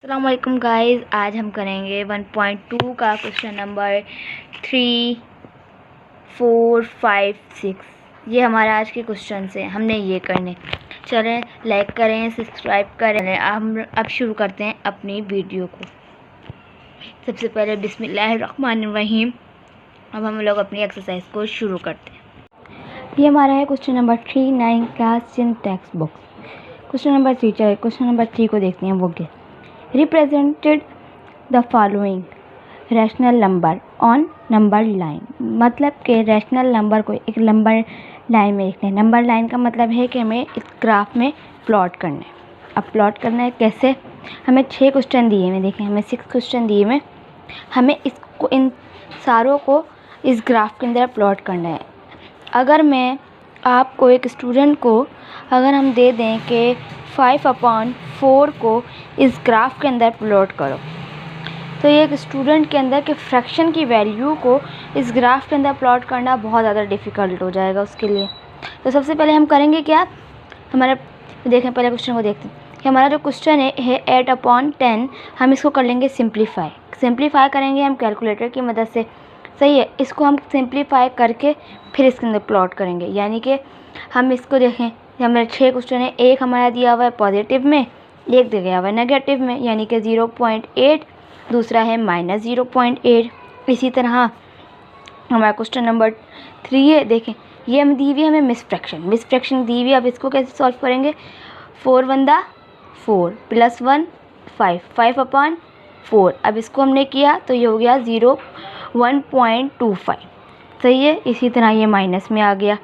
अस्सलाम वालेकुम गाइस, आज हम करेंगे 1.2 का क्वेश्चन नंबर 3, 4, 5, 6। ये हमारा आज के क्वेश्चन से हमने ये करने। चलें, लाइक करें, सब्सक्राइब करें। हम अब शुरू करते हैं अपनी वीडियो को। सबसे पहले बिस्मिल्लाहिर्रहमानिर्रहीम। अब हम लोग अपनी एक्सरसाइज को शुरू करते हैं। ये हमारा है question number 3, 9 class in text books. Question number 3 चले, क्वेश्चन नंबर 3 को देखते हैं। वो क्या? Represented the following rational number on number line. मतलब कि रैशनल नंबर को एक नंबर लाइन में लिखना है। नंबर लाइन का मतलब है कि हमें इस ग्राफ में प्लॉट करना है। अब प्लॉट करना है कैसे? हमें 6 क्वेश्चन दिए हुए, देखें हमें 6 क्वेश्चन दिए हुए। हमें इसको इन सारों को इस ग्राफ के अंदर प्लॉट करना है। अगर मैं आपको एक स्टूडेंट को अगर हम दे दें कि 5/4 को इस ग्राफ के अंदर प्लॉट करो, तो ये एक स्टूडेंट के अंदर के फ्रैक्शन की वैल्यू को इस ग्राफ के अंदर प्लॉट करना बहुत ज़्यादा डिफ़िकल्ट हो जाएगा उसके लिए। तो सबसे पहले हम करेंगे क्या, हमारा देखें पहले क्वेश्चन को देखते हैं कि हमारा जो क्वेश्चन है 8/10, हम इसको कर लेंगे सिंप्लीफाई करेंगे हम कैलकुलेटर की मदद से। सही है, इसको हम सिंप्लीफाई करके फिर इसके अंदर प्लॉट करेंगे। यानी कि हम इसको देखें, हमारे 6 क्वेश्चन है, एक हमारा दिया हुआ है पॉजिटिव में, एक दिया हुआ है नेगेटिव में, यानी कि 0.8, दूसरा है -0.8। इसी तरह हमारा क्वेश्चन नंबर 3 है, देखें ये हम दी हुई हमें मिस फ्रैक्शन दी हुई। अब इसको कैसे सॉल्व करेंगे? 4 × 4 + 1 5, 5/4। अब इसको हमने किया तो ये हो गया 1.25। सही है, इसी तरह ये माइनस में आ गया।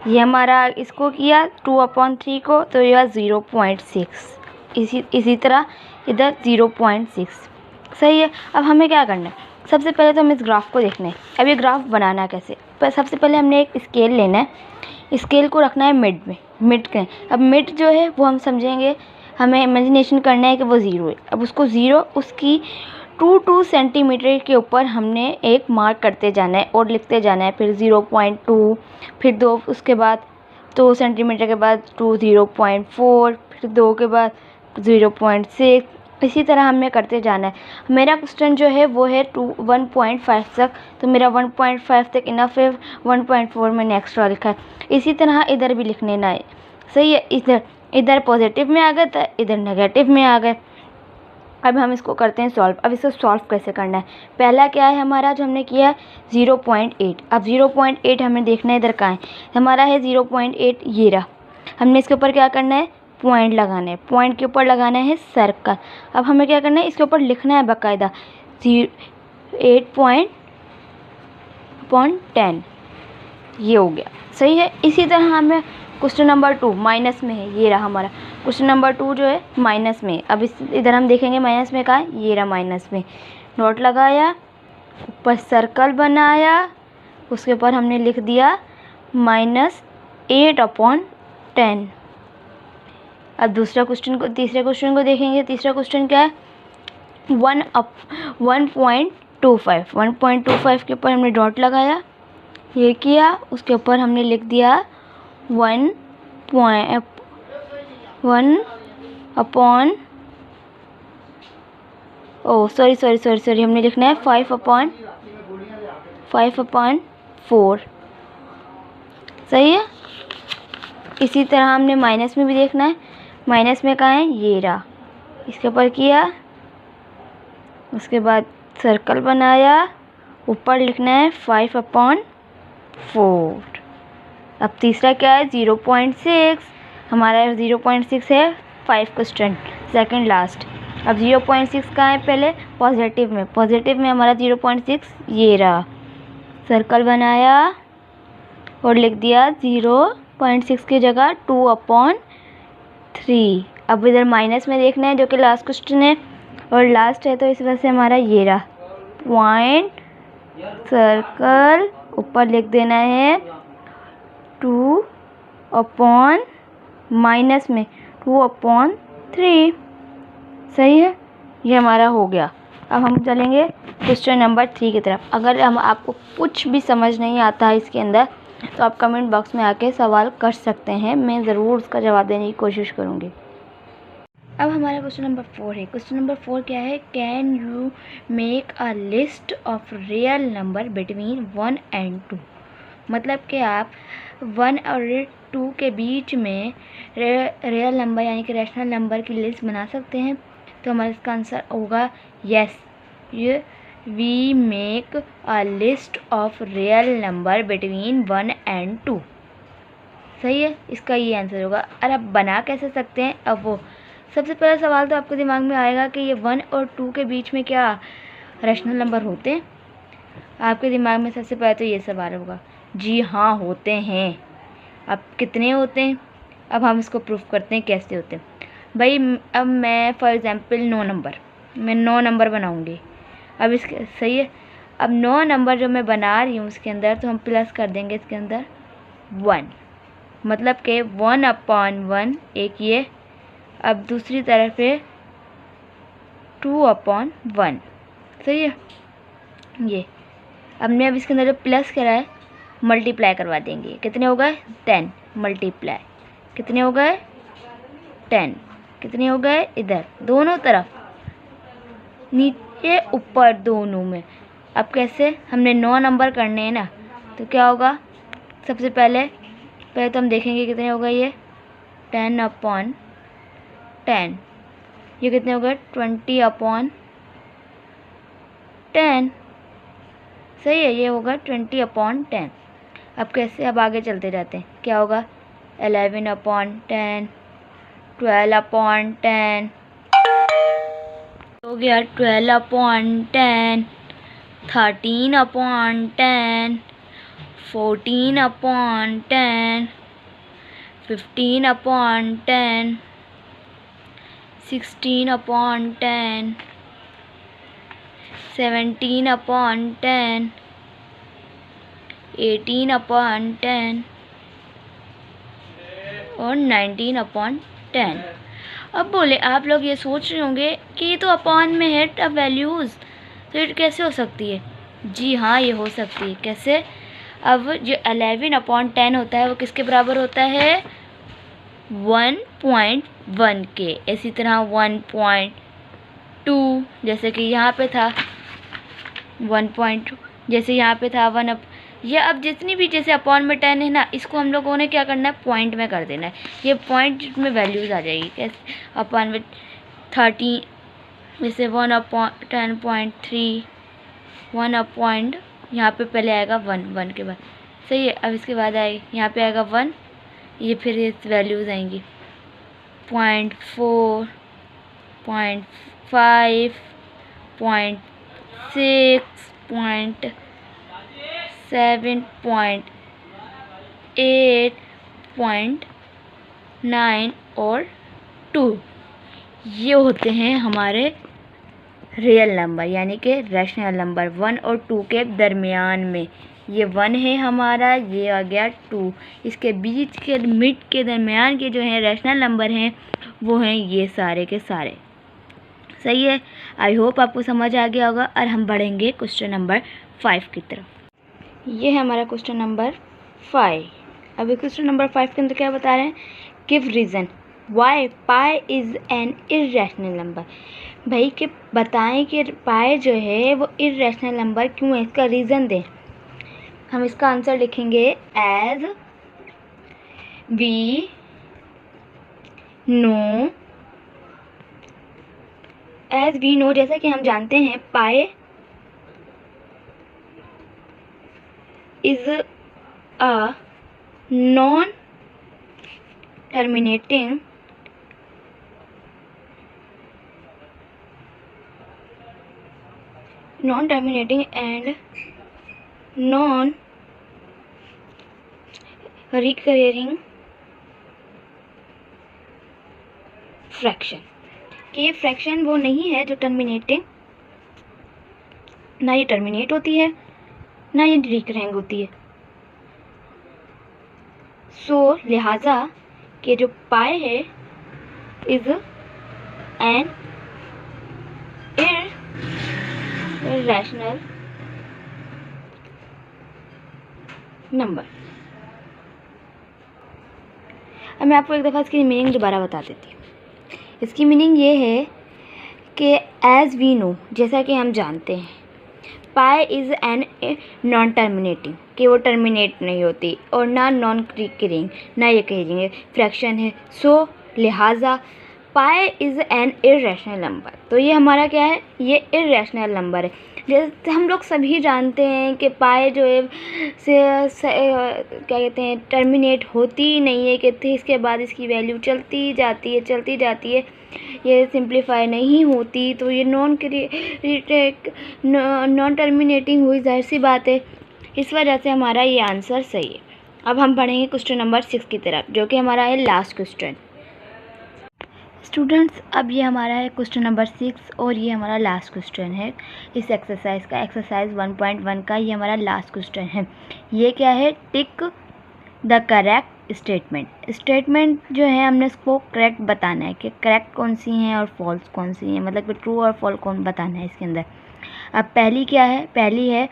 ये हमारा इसको किया 2/3 को, तो यह 0.6। इसी तरह इधर 0.6। सही है, अब हमें क्या करना है? सबसे पहले तो हम इस ग्राफ को देखना है। अब ये ग्राफ बनाना कैसे? सबसे पहले हमने एक स्केल लेना है, स्केल को रखना है मिड में, मिड के। अब मिड जो है वो हम समझेंगे, हमें इमेजिनेशन करना है कि वो 0 है। अब उसको 0 उसकी 2 सेंटीमीटर के ऊपर हमने एक मार्क करते जाना है और लिखते जाना है। फिर 0.2, फिर 2, उसके बाद 2 सेंटीमीटर के बाद 2, 0.4, फिर 2 के बाद 0.6। इसी तरह हमें करते जाना है। मेरा क्वेश्चन जो है वो है 1.5 तक, तो मेरा 1.5 तक इनफ है। 1.4 मैंने एक्स्ट्रा लिखा है। इसी तरह इधर भी लिखने ना है। सही है, इधर पॉजिटिव में आ गए तो इधर नेगेटिव में आ गए। अब हम इसको करते हैं सॉल्व। अब इसको सॉल्व कैसे करना है? पहला क्या है हमारा जो हमने किया है 0.8। अब 0.8 हमें देखना है इधर कहाँ है। हमारा है 0.8, ये रहा। हमने इसके ऊपर क्या करना है? पॉइंट लगाना है। पॉइंट के ऊपर लगाना है सर्कल। अब हमें क्या करना है? इसके ऊपर लिखना है बाकायदा 8/10। ये हो गया। सही है, इसी तरह हमें क्वेश्चन नंबर 2 माइनस में है, ये रहा हमारा क्वेश्चन नंबर 2 जो है माइनस में। अब इधर हम देखेंगे माइनस में कहाँ है, ये रहा माइनस में। नोट लगाया, ऊपर सर्कल बनाया, उसके ऊपर हमने लिख दिया -8/10। अब तीसरे क्वेश्चन को देखेंगे। तीसरा क्वेश्चन क्या है? 1.25। 1.25 के ऊपर हमने डॉट लगाया, ये किया, उसके ऊपर हमने लिख दिया 1 अपॉन सॉरी हमने लिखना है 5/4। सही है, इसी तरह हमने माइनस में भी देखना है। माइनस में कहाँ है? ये रहा। इसके ऊपर किया, उसके बाद सर्कल बनाया, ऊपर लिखना है 5/4। अब तीसरा क्या है? 0.6। हमारा 0.6 है 5 क्वेश्चन, सेकंड लास्ट। अब 0.6 कहाँ है? पहले पॉजिटिव में हमारा 0.6 ये रहा। सर्कल बनाया और लिख दिया 0.6 की जगह 2/3। अब इधर माइनस में देखना है जो कि लास्ट क्वेश्चन है और लास्ट है, तो इस वजह से हमारा ये रहा पॉइंट, सर्कल, ऊपर लिख देना है 2/3। सही है, ये हमारा हो गया। अब हम चलेंगे क्वेश्चन नंबर 3 की तरफ। अगर आपको कुछ भी समझ नहीं आता है इसके अंदर, तो आप कमेंट बॉक्स में आके सवाल कर सकते हैं, मैं ज़रूर उसका जवाब देने की कोशिश करूँगी। अब हमारा क्वेश्चन नंबर 4 है। क्वेश्चन नंबर 4 क्या है? Can you make a list of real number between 1 and 2। मतलब कि आप 1 और 2 के बीच में रियल नंबर यानी कि रैशनल नंबर की लिस्ट बना सकते हैं। तो हमारा इसका आंसर होगा यस, ये we make a list of real number between 1 and 2। सही है, इसका ये आंसर होगा। और आप बना कैसे सकते हैं? अब वो सबसे पहला सवाल तो आपके दिमाग में आएगा कि ये 1 और 2 के बीच में क्या रैशनल नंबर होते हैं? आपके दिमाग में सबसे पहले तो ये सवाल होगा। जी हाँ, होते हैं। अब कितने होते हैं? अब हम इसको प्रूफ करते हैं कैसे होते हैं। भाई अब मैं फॉर एग्ज़ाम्पल 9 नंबर बनाऊँगी। अब इसके सही है, अब 9 नंबर जो मैं बना रही हूँ उसके अंदर, तो हम प्लस कर देंगे इसके अंदर 1, मतलब कि 1/1 एक ये, अब दूसरी तरफ है 2/1। सही है, ये अब इसके अंदर जो प्लस करा है मल्टीप्लाई करवा देंगे। कितने हो गए? 10 मल्टीप्लाई, कितने हो गए? 10, कितने हो गए? इधर दोनों तरफ, नीचे ऊपर दोनों में। अब कैसे? हमने 9 नंबर करने हैं ना, तो क्या होगा? सबसे पहले तो हम देखेंगे कितने हो गए ये 10/10। ये कितने हो गए? 20/10। सही है, ये होगा 20/10। अब कैसे? अब आगे चलते जाते हैं, क्या होगा? 11/10, 12/10 हो गया, 12/10, 13/10, 14/10, 15/10, 16/10, 17/10, 18/10 और 19/10। अब बोले आप लोग ये सोच रहे होंगे कि ये तो अपॉन में है अब वैल्यूज़, तो ये कैसे हो सकती है? जी हाँ, ये हो सकती है। कैसे? अब जो 11/10 होता है वो किसके बराबर होता है? 1.1 के। इसी तरह 1.2, जैसे कि यहाँ पे था 1.2, जैसे यहाँ पे था 1 ये अब जितनी भी जैसे अपॉन में 10 है ना, इसको हम लोगों ने क्या करना है? पॉइंट में कर देना है। ये पॉइंट में वैल्यूज़ आ जाएगी। कैसे? अपॉन में 30, जैसे 1/10.3, 1 यहाँ पे पहले आएगा 1 के बाद। सही है, अब इसके बाद आएगी यहाँ पे आएगा 1, ये फिर ये वैल्यूज़ आएंगी 0.4, 0.5, 0.6, 0.7, 0.8, 0.9 और 2। ये होते हैं हमारे रियल नंबर यानी कि रैशनल नंबर 1 और 2 के दरमियान में। ये 1 है हमारा, ये आ गया 2। इसके बीच के मिड के दरमियान के जो हैं रैशनल नंबर हैं वो हैं ये सारे के सारे। सही है, आई होप आपको समझ आ गया होगा। और हम बढ़ेंगे क्वेश्चन नंबर 5 की तरफ। ये है हमारा क्वेश्चन नंबर 5। अभी क्वेश्चन नंबर 5 के अंदर क्या बता रहे हैं? Give reason why pi is an irrational number. भाई कि बताएं कि पाई जो है वो इर्रेशनल नंबर क्यों है, इसका रीज़न दें। हम इसका आंसर लिखेंगे एज वी नो, जैसा कि हम जानते हैं pi is a non terminating and non-recurring fraction. कि ये फ्रैक्शन वो नहीं है जो टर्मिनेटिंग, ना ये टर्मिनेट होती है ना ये रिकरिंग होती है। सो लिहाजा कि जो पाई है इज एन इर्रेशनल नंबर। अब मैं आपको एक दफ़ा इसकी मीनिंग दोबारा बता देती हूँ। इसकी मीनिंग ये है कि एज वी नो, जैसा कि हम जानते हैं, पाई इज़ एन नॉन टर्मिनेटिंग, कि वो टर्मिनेट नहीं होती, और ना नॉन रिकरिंग, ना ये कहेंगे फ्रैक्शन है। सो लिहाजा पाई इज़ एन इर्रेशनल नंबर। तो ये हमारा क्या है, ये इर्रेशनल नंबर है। जैसे हम लोग सभी जानते हैं कि पाई जो है क्या कहते हैं, टर्मिनेट होती ही नहीं है, कहते इसके बाद इसकी वैल्यू चलती जाती है, ये सिंप्लीफाई नहीं होती। तो ये नॉन टर्मिनेटिंग हुई, जाहिर सी बात है। इस वजह से हमारा ये आंसर सही है। अब हम पढ़ेंगे क्वेश्चन नंबर 6 की तरफ, जो कि हमारा है लास्ट क्वेश्चन। स्टूडेंट्स, अब ये हमारा है क्वेश्चन नंबर 6 और ये हमारा लास्ट क्वेश्चन है इस एक्सरसाइज का, एक्सरसाइज 1.1 का। ये हमारा लास्ट क्वेश्चन है। ये क्या है, टिक द करेक्ट स्टेटमेंट जो है हमने इसको करेक्ट बताना है कि करेक्ट कौन सी हैं और फॉल्स कौन सी हैं, मतलब कि ट्रू और फॉल्स कौन बताना है इसके अंदर। अब पहली क्या है, पहली है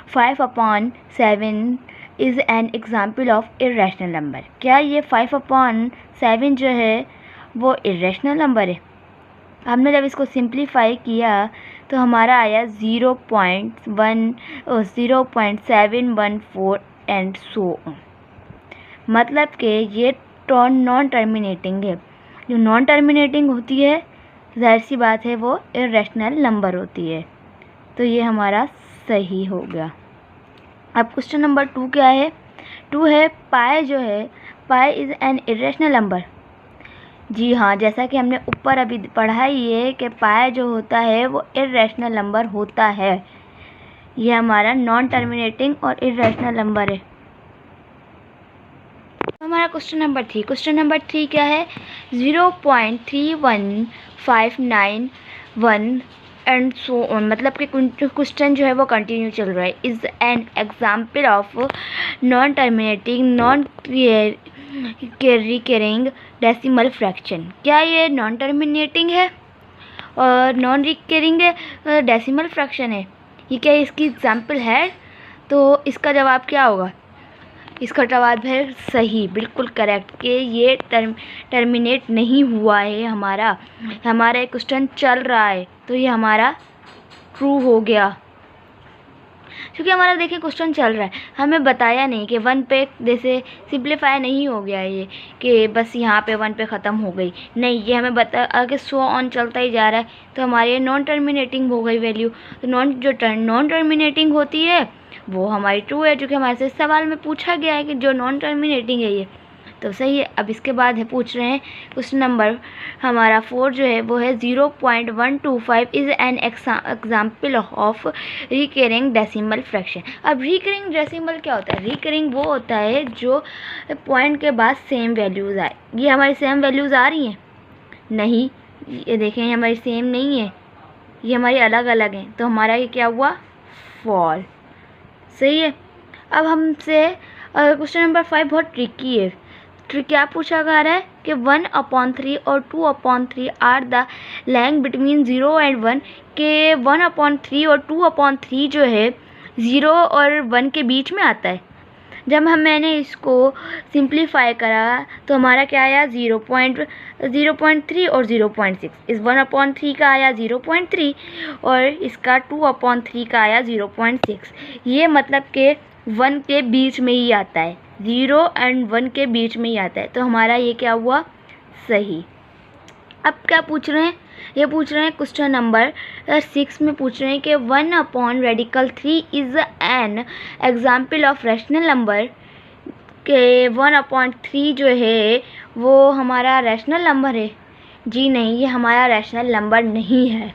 5/7 is an example of irrational number. क्या ये 5/7 जो है वो इर्रेशनल नंबर है? हमने जब इसको सिंप्लीफाई किया तो हमारा आया 0.714 एंड सो ऑन। मतलब कि ये नॉन टर्मिनेटिंग है। जो नॉन टर्मिनेटिंग होती है, जाहिर सी बात है, वो इर्रेशनल नंबर होती है। तो ये हमारा सही हो गया। अब क्वेश्चन नंबर 2 क्या है, 2 है पाई जो है, पाई इज़ एन इर्रेशनल नंबर। जी हाँ, जैसा कि हमने ऊपर अभी पढ़ा ही है कि पाई जो होता है वो इर्रेशनल नंबर होता है। ये हमारा नॉन टर्मिनेटिंग और इर्रेशनल नंबर है। हमारा क्वेश्चन नंबर 3 क्या है, 0.31591 एंड सो ऑन। मतलब कि क्वेश्चन जो है वो कंटिन्यू चल रहा है। Is an example of non terminating non recurring decimal fraction. क्या ये नॉन टर्मिनेटिंग है और नॉन रिकरिंग डेसिमल फ्रैक्शन है? ये क्या इसकी एग्जाम्पल है? तो इसका जवाब क्या होगा? इसका जवाब है सही, बिल्कुल करेक्ट, कि ये टर्मिनेट नहीं हुआ है। हमारा क्वेश्चन चल रहा है, तो ये हमारा ट्रू हो गया। क्योंकि हमारा देखिए क्वेश्चन चल रहा है, हमें बताया नहीं कि 1 पे जैसे सिंप्लीफाई नहीं हो गया ये कि बस यहाँ पे 1 पे ख़त्म हो गई, नहीं, ये हमें बता आगे सो ऑन चलता ही जा रहा है। तो हमारी नॉन टर्मिनेटिंग हो गई वैल्यू। तो नॉन टर्मिनेटिंग होती है वो हमारी ट्रू है, जो कि हमारे से सवाल में पूछा गया है कि जो नॉन टर्मिनेटिंग है ये, तो सही है। अब इसके बाद है पूछ रहे हैं क्वेश्चन नंबर हमारा 4 जो है वो है 0.125 is an example of recurring decimal fraction. अब रिकरिंग डेसिमल क्या होता है? रिकरिंग वो होता है जो पॉइंट के बाद सेम वैल्यूज़ आए। ये हमारी सेम वैल्यूज़ आ रही हैं? नहीं, ये देखें, ये हमारी सेम नहीं है, ये हमारी अलग अलग हैं। तो हमारा ये क्या हुआ? फॉल। सही है। अब हमसे क्वेश्चन नंबर 5 बहुत ट्रिकी है। क्या पूछा जा रहा है कि 1/3 और 2/3 are the length between 0 and 1, के 1/3 और 2/3 जो है 0 और 1 के बीच में आता है। जब मैंने इसको सिंप्लीफाई करा तो हमारा क्या आया? 0.3 और 0.6। इस 1/3 का आया 0.3 और इसका 2/3 का आया 0.6। ये मतलब कि 1 के बीच में ही आता है, 0 एंड 1 के बीच में ही आता है। तो हमारा ये क्या हुआ? सही। अब क्या पूछ रहे हैं? ये पूछ रहे हैं क्वेश्चन नंबर 6 में पूछ रहे हैं कि 1/3 is an example of rational number, के 1/3 जो है वो हमारा रैशनल नंबर है। जी नहीं, ये हमारा रैशनल नंबर नहीं है,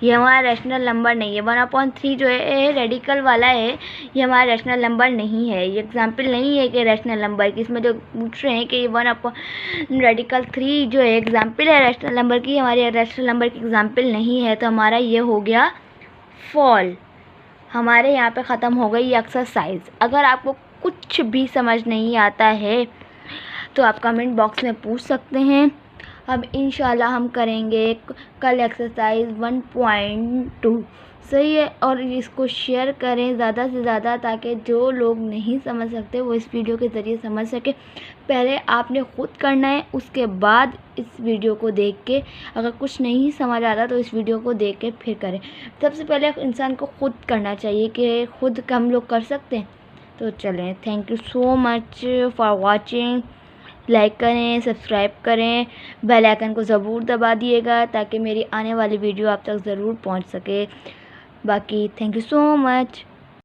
ये हमारा रैशनल नंबर नहीं है। 1/3 जो है रेडिकल वाला है, ये हमारा रैशनल नंबर नहीं है। ये एग्जाम्पल नहीं है कि रैशनल नंबर की। इसमें जो पूछ रहे हैं कि 1/3 जो है एग्जाम्पल है रैशनल नंबर की, हमारे रैशनल नंबर की एग्जाम्पल नहीं है। तो हमारा ये हो गया फॉल। हमारे यहाँ पे ख़त्म हो गई ये एक्सरसाइज। अगर आपको कुछ भी समझ नहीं आता है तो आप कमेंट बॉक्स में पूछ सकते हैं। अब इंशाल्लाह हम करेंगे कल एक्सरसाइज 1.2। सही है, और इसको शेयर करें ज़्यादा से ज़्यादा ताकि जो लोग नहीं समझ सकते वो इस वीडियो के ज़रिए समझ सके। पहले आपने ख़ुद करना है, उसके बाद इस वीडियो को देख के अगर कुछ नहीं समझ आता तो इस वीडियो को देख के फिर करें। सबसे पहले इंसान को ख़ुद करना चाहिए कि ख़ुद हम लोग कर सकते हैं। तो चलें, thank you so much for watching. Like करें, सब्सक्राइब करें, बेल आइकन को ज़रूर दबा दिएगा ताकि मेरी आने वाली वीडियो आप तक ज़रूर पहुंच सके। बाकी थैंक यू सो मच।